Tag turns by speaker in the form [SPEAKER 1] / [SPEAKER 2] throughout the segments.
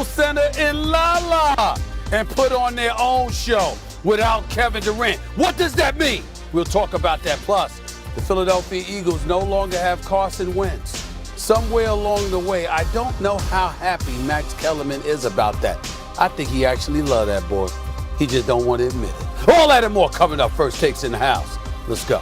[SPEAKER 1] Staples Center in La La and put on their own show without Kevin Durant. What does that mean? We'll talk about that. Plus, the Philadelphia Eagles no longer have Carson Wentz. Somewhere along the way, I don't know how happy Max Kellerman is about that. I think he actually loves that boy. He just don't want to admit it. All that and more coming up. First Takes in the house. Let's go.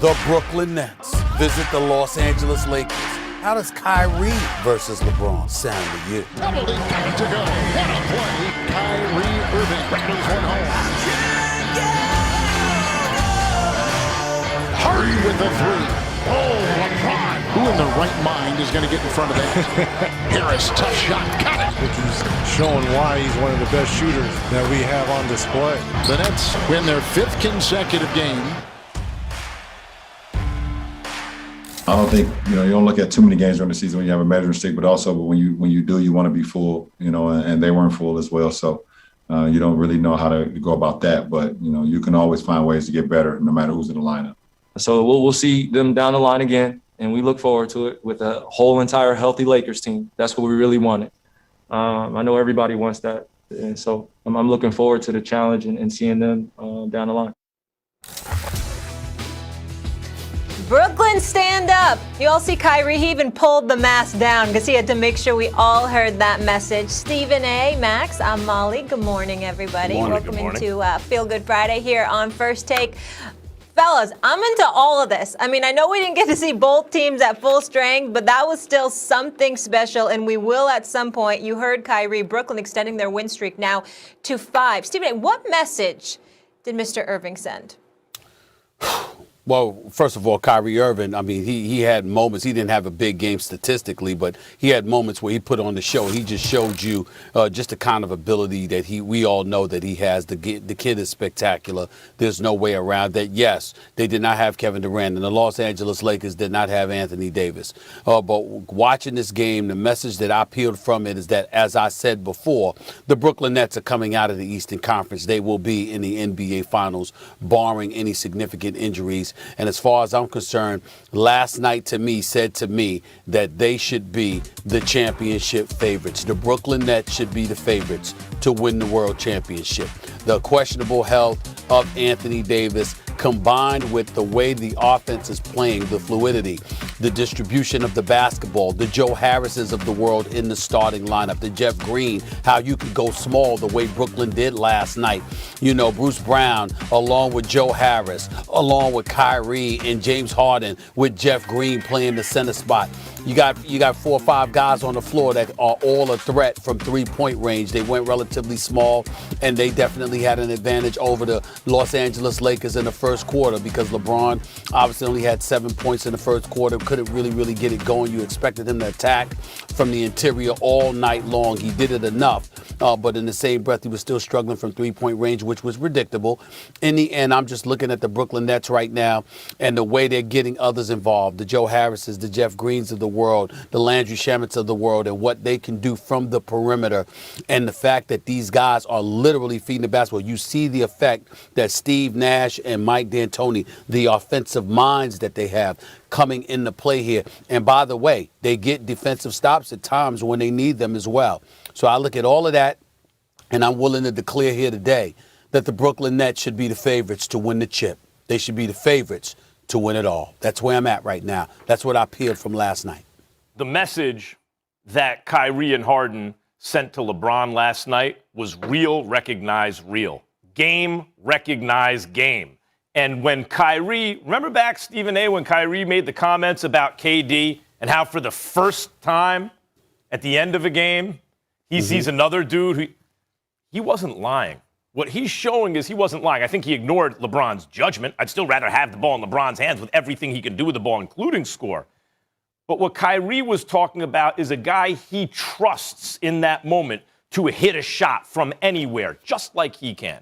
[SPEAKER 1] The Brooklyn Nets visit the Los Angeles Lakers. How does Kyrie versus LeBron sound to you?
[SPEAKER 2] Double to go. What a play. Kyrie Irving brings one home. Harden with the three. Oh, LeBron. Who in their right mind is going to get in front of that? Harris, tough shot. Got it.
[SPEAKER 3] Which is showing why he's one of the best shooters that we have on display.
[SPEAKER 2] The Nets win their 5th consecutive game.
[SPEAKER 4] I don't think, you don't look at too many games during the season when you have a measuring stick, but when you do, you want to be full, and they weren't full as well. So you don't really know how to go about that. But, you can always find ways to get better no matter who's in the lineup.
[SPEAKER 5] So we'll see them down the line again, and we look forward to it with a whole entire healthy Lakers team. That's what we really wanted. I know everybody wants that, and so I'm looking forward to the challenge and seeing them down the line.
[SPEAKER 6] Brooklyn, stand up. You all see Kyrie, he even pulled the mask down because he had to make sure we all heard that message. Stephen A., Max, I'm Molly. Good morning, everybody. Welcome into Feel Good Friday here on First Take. Fellas, I'm into all of this. I mean, I know we didn't get to see both teams at full strength, but that was still something special, and we will at some point. You heard Kyrie, Brooklyn extending their win streak now to 5. Stephen A., what message did Mr. Irving send?
[SPEAKER 1] Well, first of all, Kyrie Irving, I mean, he had moments. He didn't have a big game statistically, but he had moments where he put on the show. He just showed you just the kind of ability that we all know that he has. The kid is spectacular. There's no way around that. Yes, they did not have Kevin Durant, and the Los Angeles Lakers did not have Anthony Davis. But watching this game, the message that I peeled from it is that, as I said before, the Brooklyn Nets are coming out of the Eastern Conference. They will be in the NBA Finals, barring any significant injuries. And as far as I'm concerned, last night said to me that they should be the championship favorites. The Brooklyn Nets should be the favorites to win the world championship. The questionable health of Anthony Davis, combined with the way the offense is playing, the fluidity, the distribution of the basketball, the Joe Harrises of the world in the starting lineup, the Jeff Green, how you could go small the way Brooklyn did last night. Bruce Brown, along with Joe Harris, along with Kyrie and James Harden, with Jeff Green playing the center spot. You got 4 or 5 guys on the floor that are all a threat from 3-point range. They went relatively small, and they definitely had an advantage over the Los Angeles Lakers in the first quarter because LeBron obviously only had 7 points in the first quarter, couldn't really get it going. You expected him to attack from the interior all night long. He did it enough, but in the same breath, he was still struggling from 3-point range, which was predictable. In the end, I'm just looking at the Brooklyn Nets right now and the way they're getting others involved, the Joe Harrises, the Jeff Greens of the world, the Landry Shamits of the world, and what they can do from the perimeter, and the fact that these guys are literally feeding the basketball. You see the effect that Steve Nash and Mike D'Antoni, the offensive minds that they have, coming into play here. And by the way, they get defensive stops at times when they need them as well. So I look at all of that, and I'm willing to declare here today that the Brooklyn Nets should be the favorites to win the chip. They should be the favorites to win it all. That's where I'm at right now. That's what I peeled from last night.
[SPEAKER 7] The message that Kyrie and Harden sent to LeBron last night was real, recognize real. Game, recognize game. And when Kyrie, remember back, Stephen A., when Kyrie made the comments about KD and how for the first time at the end of a game, he sees another dude who, he wasn't lying. What he's showing is he wasn't lying. I think he ignored LeBron's judgment. I'd still rather have the ball in LeBron's hands with everything he can do with the ball, including score. But what Kyrie was talking about is a guy he trusts in that moment to hit a shot from anywhere, just like he can.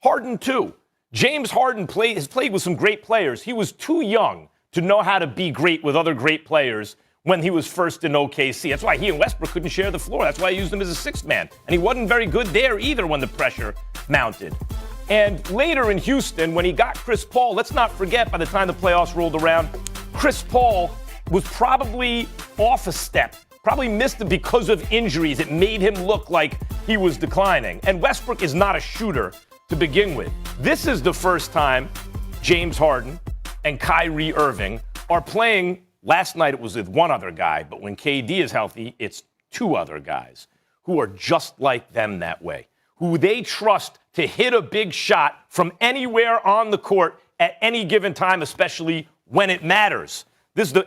[SPEAKER 7] Harden, too. James Harden has played with some great players. He was too young to know how to be great with other great players when he was first in OKC. That's why he and Westbrook couldn't share the floor. That's why he used him as a sixth man. And he wasn't very good there either when the pressure mounted. And later in Houston, when he got Chris Paul, let's not forget, by the time the playoffs rolled around, Chris Paul was probably off a step, probably missed it because of injuries. It made him look like he was declining. And Westbrook is not a shooter to begin with. This is the first time James Harden and Kyrie Irving are playing. Last night it was with one other guy, but when KD is healthy, it's two other guys who are just like them that way, who they trust to hit a big shot from anywhere on the court at any given time, especially when it matters.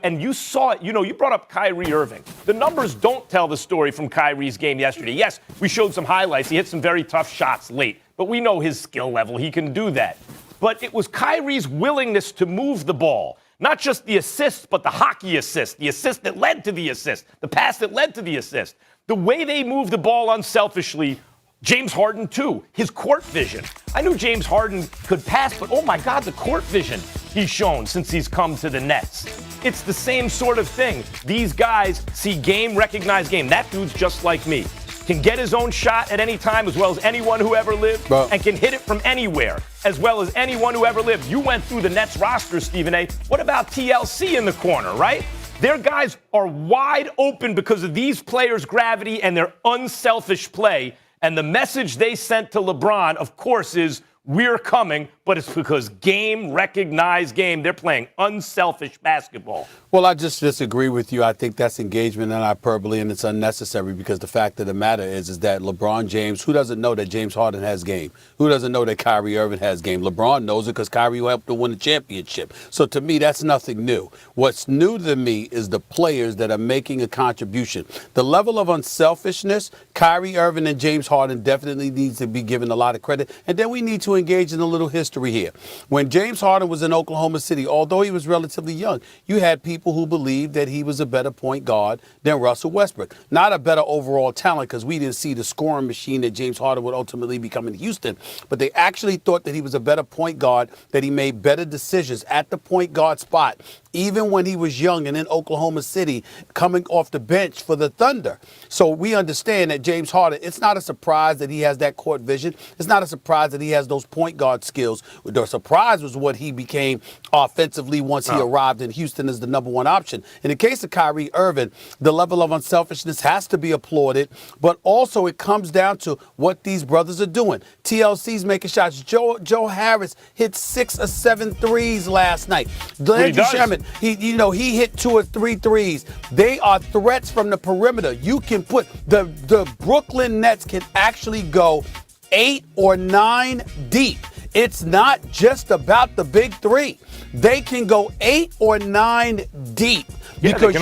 [SPEAKER 7] And you saw it, you brought up Kyrie Irving. The numbers don't tell the story from Kyrie's game yesterday. Yes, we showed some highlights. He hit some very tough shots late, but we know his skill level. He can do that. But it was Kyrie's willingness to move the ball, not just the assist, but the hockey assist, the assist that led to the assist, the pass that led to the assist. The way they move the ball unselfishly, James Harden, too, his court vision. I knew James Harden could pass, but oh my God, the court vision he's shown since he's come to the Nets. It's the same sort of thing. These guys see game, recognize game. That dude's just like me. Can get his own shot at any time as well as anyone who ever lived, and can hit it from anywhere as well as anyone who ever lived. You went through the Nets roster, Stephen A. What about TLC in the corner, right? Their guys are wide open because of these players' gravity and their unselfish play. And the message they sent to LeBron, of course, is we're coming, but it's because game, recognize game. They're playing unselfish basketball.
[SPEAKER 1] Well, I just disagree with you. I think that's engagement and hyperbole, and it's unnecessary because the fact of the matter is that LeBron James, who doesn't know that James Harden has game? Who doesn't know that Kyrie Irving has game? LeBron knows it because Kyrie helped to win the championship. So to me, that's nothing new. What's new to me is the players that are making a contribution. The level of unselfishness, Kyrie Irving and James Harden definitely needs to be given a lot of credit. And then we need to engage in a little history here. When James Harden was in Oklahoma City, although he was relatively young, you had people who believed that he was a better point guard than Russell Westbrook. Not a better overall talent because we didn't see the scoring machine that James Harden would ultimately become in Houston, but they actually thought that he was a better point guard, that he made better decisions at the point guard spot, even when he was young and in Oklahoma City coming off the bench for the Thunder. So we understand that James Harden, it's not a surprise that he has that court vision. It's not a surprise that he has those point guard skills. The surprise was what he became offensively once he arrived in Houston as the number one option. In the case of Kyrie Irving, the level of unselfishness has to be applauded, but also it comes down to what these brothers are doing. TLC's making shots. Joe Harris hit 6 or 7 threes last night. Landry Shamet, he hit 2 or 3 threes. They are threats from the perimeter. You can put the Brooklyn Nets can actually go 8 or 9 deep. It's not just about the big three. They can go 8 or 9 deep because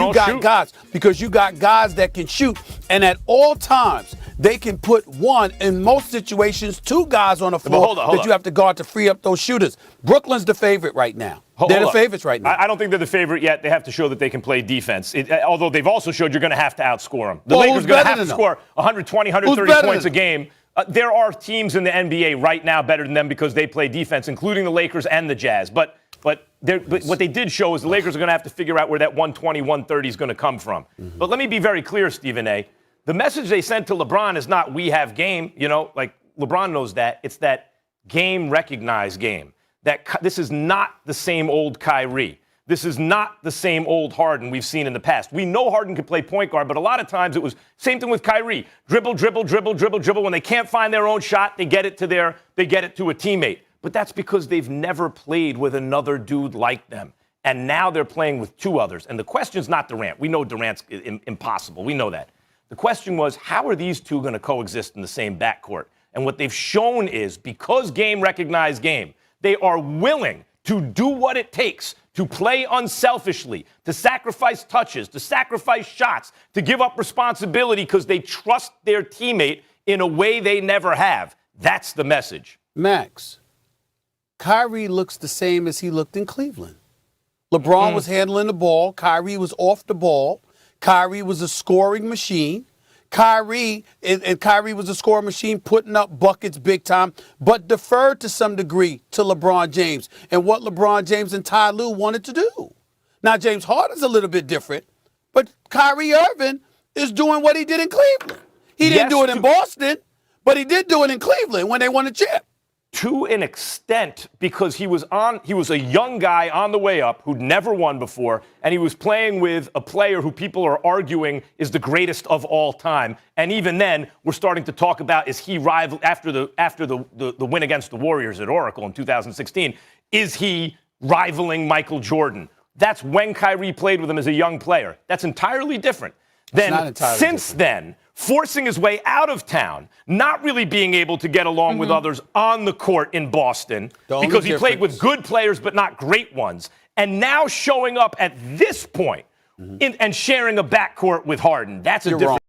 [SPEAKER 1] you got guys that can shoot, and at all times they can put one, in most situations, 2 guys on the floor that you have to guard to free up those shooters. Brooklyn's the favorite right now. They're the favorites right now.
[SPEAKER 7] I don't think they're the favorite yet. They have to show that they can play defense. Although they've also showed you're going to have to outscore them. The Lakers are going to have to score 120, 130 points a game. There are teams in the NBA right now better than them because they play defense, including the Lakers and the Jazz. But what they did show is the Lakers are going to have to figure out where that 120, 130 is going to come from. Mm-hmm. But let me be very clear, Stephen A. The message they sent to LeBron is not we have game. Like LeBron knows that. It's that game, recognize game. That this is not the same old Kyrie. This is not the same old Harden we've seen in the past. We know Harden can play point guard, but a lot of times it was same thing with Kyrie. Dribble. When they can't find their own shot, they get it to a teammate. But that's because they've never played with another dude like them. And now they're playing with 2 others. And the question's not Durant. We know Durant's impossible. We know that. The question was, how are these 2 going to coexist in the same backcourt? And what they've shown is because game recognized game, they are willing to do what it takes to play unselfishly, to sacrifice touches, to sacrifice shots, to give up responsibility because they trust their teammate in a way they never have. That's the message.
[SPEAKER 1] Max, Kyrie looks the same as he looked in Cleveland. LeBron was handling the ball. Kyrie was off the ball. Kyrie was a scoring machine. Kyrie was a scoring machine, putting up buckets big time, but deferred to some degree to LeBron James and what LeBron James and Ty Lue wanted to do. Now, James Harden's a little bit different, but Kyrie Irving is doing what he did in Cleveland. He didn't do it in Boston, but he did do it in Cleveland when they won a chip.
[SPEAKER 7] to an extent, because he was a young guy on the way up who'd never won before, and he was playing with a player who people are arguing is the greatest of all time. And even then, we're starting to talk about, is he rival after the win against the Warriors at Oracle in 2016? Is he rivaling Michael Jordan? That's when Kyrie played with him as a young player. That's entirely different. Then since then, forcing his way out of town, not really being able to get along with others on the court in Boston because he played with good players but not great ones, and now showing up at this point and sharing a backcourt with Harden. That's a different